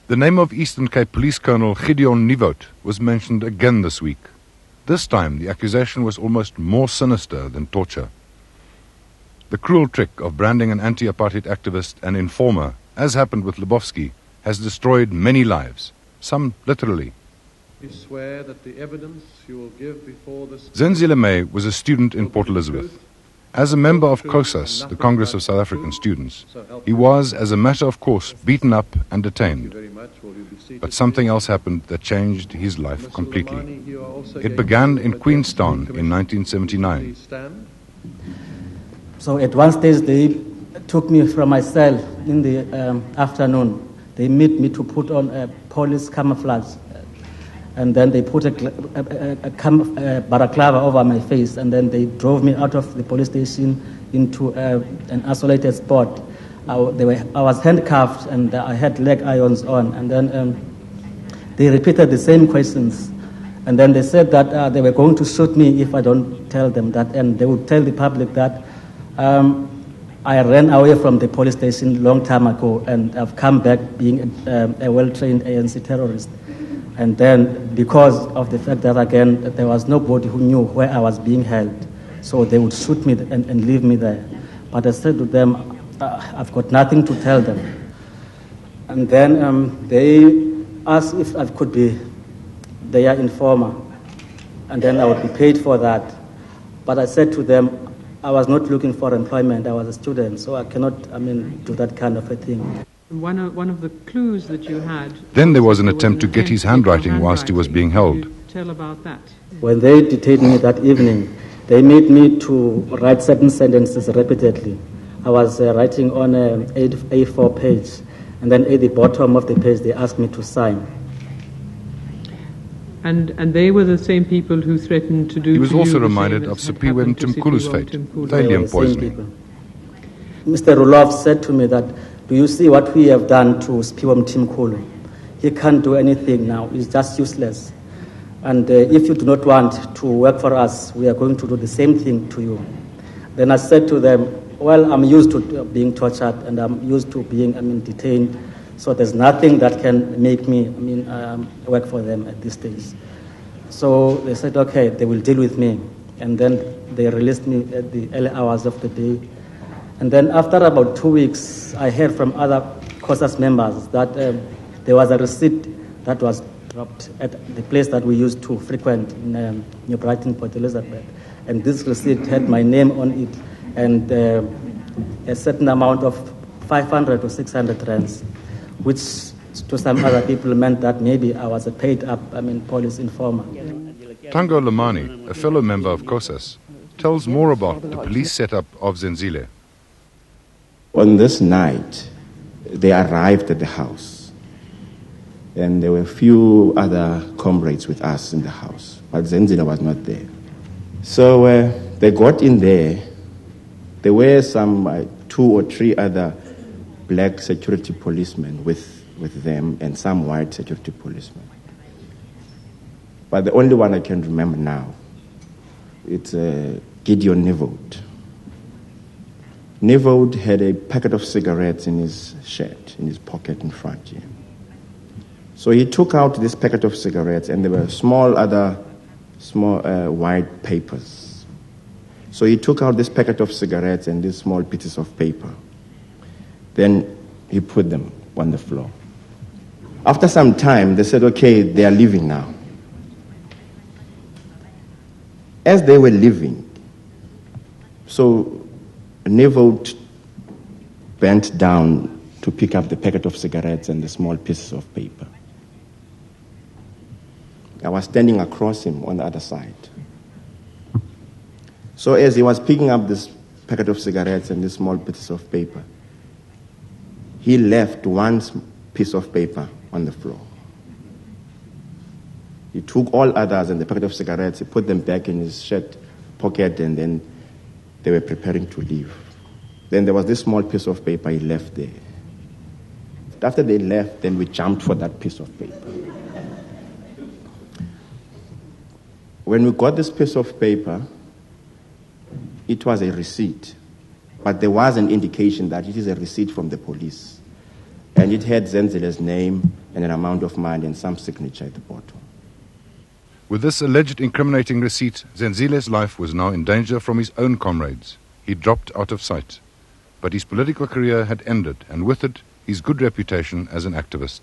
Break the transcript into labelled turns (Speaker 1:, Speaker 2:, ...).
Speaker 1: The name of Eastern Cape Police Colonel Gideon Niewoudt was mentioned again this week. This time, the accusation was almost more sinister than torture. The cruel trick of branding an anti-apartheid activist and informer, as happened with Lubowski, has destroyed many lives, some literally.
Speaker 2: You swear that the evidence you will give before this...
Speaker 1: Zenzile May was a student in Port Elizabeth. As a member of COSAS, the Congress of South African Students, he was, as a matter of course, beaten up and detained. But something else happened that changed his life completely. It began in Queenstown in 1979.
Speaker 3: So at one stage they took me from my cell in the afternoon. They made me to put on a police camouflage. And then they put a balaclava over my face, and then they drove me out of the police station into an isolated spot. I was handcuffed, and I had leg irons on, and then they repeated the same questions. And then they said that they were going to shoot me if I don't tell them that, and they would tell the public that I ran away from the police station a long time ago, and I've come back being a well-trained ANC terrorist. And then, because of the fact that, again, there was nobody who knew where I was being held, so they would shoot me and leave me there. But I said to them, I've got nothing to tell them. And then they asked if I could be their informer, and then I would be paid for that. But I said to them, I was not looking for employment. I was a student, so I cannot, do that kind of a thing.
Speaker 4: One of the clues that you had...
Speaker 1: Then there was an attempt to get his handwriting whilst he was being held.
Speaker 4: Tell about that.
Speaker 3: When they detained me that evening, they made me to write certain sentences repeatedly. I was writing on an A4 page, and then at the bottom of the page they asked me to sign.
Speaker 4: And they were the same people who threatened to do...
Speaker 1: He was also reminded of Sipiwe Mtimkulu's fate, thallium poisoning.
Speaker 3: Mr. Roloff said to me that, do you see what we have done to Sipiwe Mtimkulu? He can't do anything now. He's just useless. And if you do not want to work for us, we are going to do the same thing to you. Then I said to them, well, I'm used to being tortured, and I'm used to being detained. So there's nothing that can make me work for them at this stage. So they said, okay, they will deal with me. And then they released me at the early hours of the day. And then after about 2 weeks, I heard from other COSAS members that there was a receipt that was dropped at the place that we used to frequent in New Brighton, Port Elizabeth. And this receipt had my name on it and a certain amount of 500 or 600 rands, which to some other people meant that maybe I was a paid-up police informer.
Speaker 1: Tango Lamani, a fellow member of COSAS, tells more about the police setup of Zenzile.
Speaker 5: On this night, they arrived at the house, and there were a few other comrades with us in the house, but Zenzile was not there. So they got in there. There were some 2 or 3 other black security policemen with them, and some white security policemen. But the only one I can remember now, it's Gideon Niewoudt. Niewoudt had a packet of cigarettes in his shirt, in his pocket in front of him. So he took out this packet of cigarettes, and there were small white papers. So he took out this packet of cigarettes and these small pieces of paper. Then he put them on the floor. After some time, they said, okay, they are leaving now. As they were leaving, so Niewoudt bent down to pick up the packet of cigarettes and the small pieces of paper. I was standing across him on the other side. So as he was picking up this packet of cigarettes and this small pieces of paper, he left one piece of paper on the floor. He took all others and the packet of cigarettes, he put them back in his shirt pocket, and then they were preparing to leave. Then there was this small piece of paper he left there. After they left, then we jumped for that piece of paper. When we got this piece of paper, it was a receipt, but there was an indication that it is a receipt from the police. And it had Zenzile's name and an amount of money and some signature at the bottom.
Speaker 1: With this alleged incriminating receipt, Zenzile's life was now in danger from his own comrades. He dropped out of sight. But his political career had ended, and with it, his good reputation as an activist.